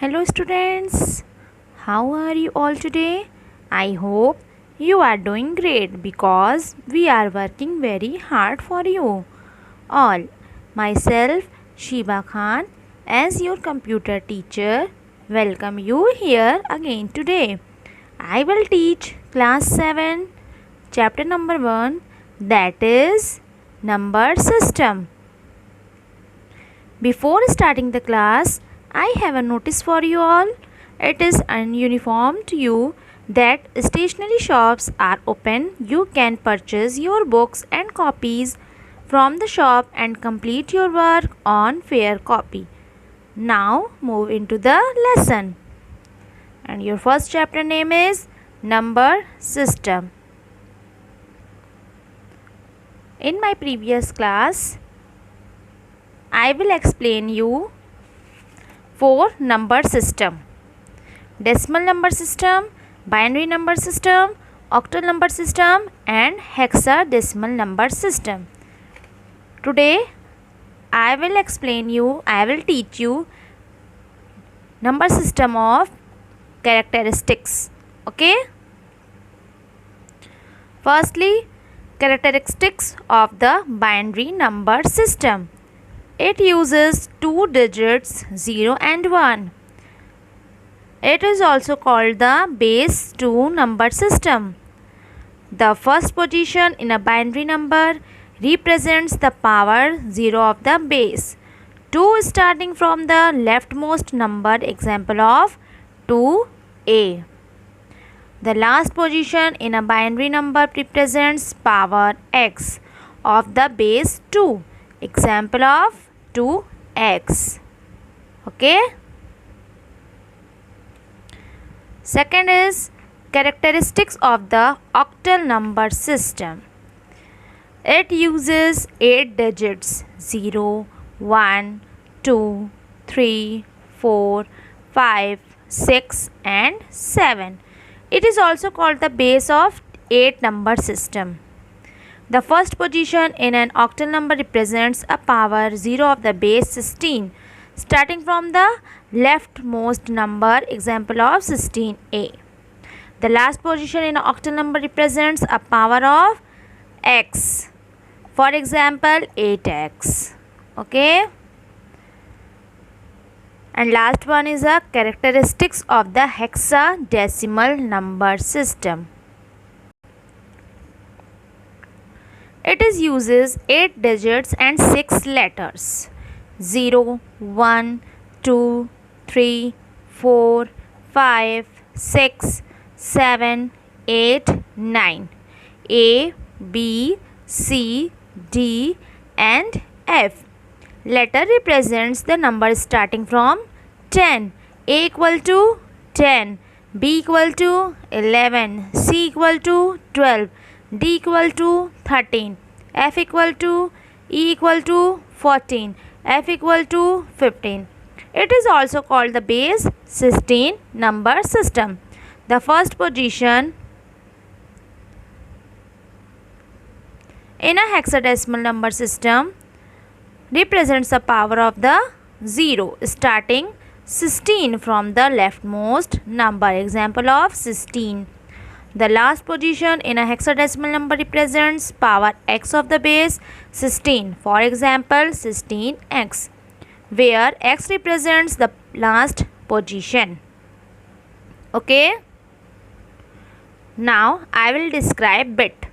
Hello students, how are you all today? I hope you are doing great because we are working very hard for you all. Myself Shiba Khan as your computer teacher welcome you here again today. I will teach class 7 chapter number 1, that is number system. Before starting the class, I have a notice for you all. It is ununiform to you that stationery shops are open. You can purchase your books and copies from the shop and complete your work on fair copy. Now move into the lesson. And your first chapter name is Number System. In my previous class, I will explain you 4 number system: decimal number system, binary number system, octal number system and hexadecimal number system. Today I will teach you number system of characteristics. Okay? Firstly, characteristics of the binary number system. It uses 2 digits 0 and 1. It is also called the base 2 number system. The first position in a binary number represents the power 0 of the base. 2 starting from the leftmost number, example of 2a. The last position in a binary number represents power x of the base 2, example of 2x. Okay. Second is characteristics of the octal number system. It uses 8 digits 0, 1, 2, 3, 4, 5, 6 and 7. It is also called the base of 8 number system. The first position in an octal number represents a power 0 of the base 16, starting from the leftmost number, example of 16a. The last position in an octal number represents a power of x, for example 8x. Okay. And last one is a characteristics of the hexadecimal number system. It uses 8 digits and 6 letters 0, 1, 2, 3, 4, 5, 6, 7, 8, 9. A, B, C, D and F. Letter represents the number starting from 10. A equal to 10, B equal to 11, C equal to 12, D equal to 13, F equal to E equal to 14, F equal to 15. It is also called the base 16 number system. The first position in a hexadecimal number system represents the power of the 0 starting 16 from the leftmost number, example of 16. The last position in a hexadecimal number represents power x of the base 16, for example 16x, where x represents the last position. Okay. Now I will describe bit.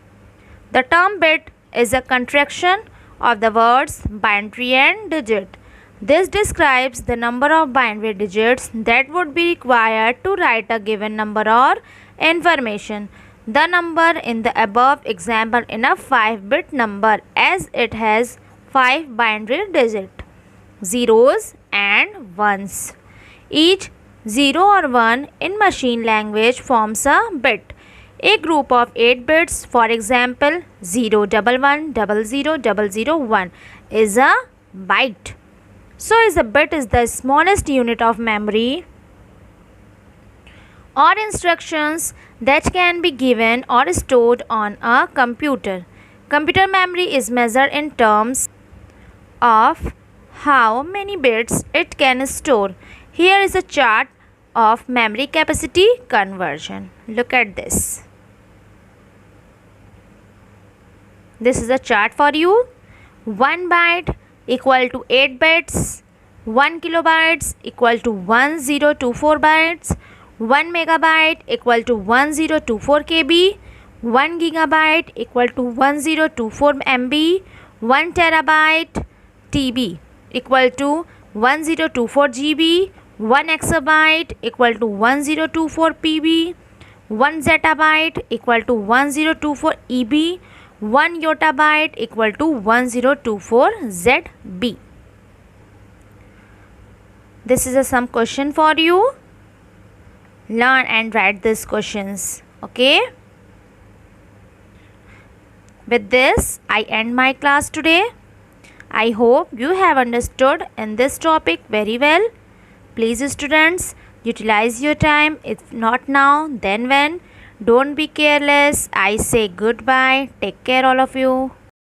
The term bit is a contraction of the words binary and digit. This describes the number of binary digits that would be required to write a given number or information. The number in the above example in a 5-bit number, as it has 5 binary digits, zeros and ones. Each 0 or 1 in machine language forms a bit. A group of 8 bits, for example 0, 11, 00, 001 is a byte. So a bit is the smallest unit of memory or instructions that can be given or stored on a computer. Computer memory is measured in terms of how many bits it can store. Here is a chart of memory capacity conversion. Look at this. This is a chart for you. 1 byte equal to 8 bits. 1 kilobytes equal to 1024 bytes. 1 megabyte equal to 1024 KB. 1 gigabyte equal to 1024 MB. 1 terabyte TB equal to 1024 GB. 1 exabyte equal to 1024 PB. 1 zettabyte equal to 1024 EB. 1 yottabyte equal to 1024 ZB. This is a sum question for you. Learn and write these questions. Okay. With this, I end my class today. I hope you have understood in this topic very well. Please students, utilize your time. If not now, then when. Don't be careless. I say goodbye. Take care all of you.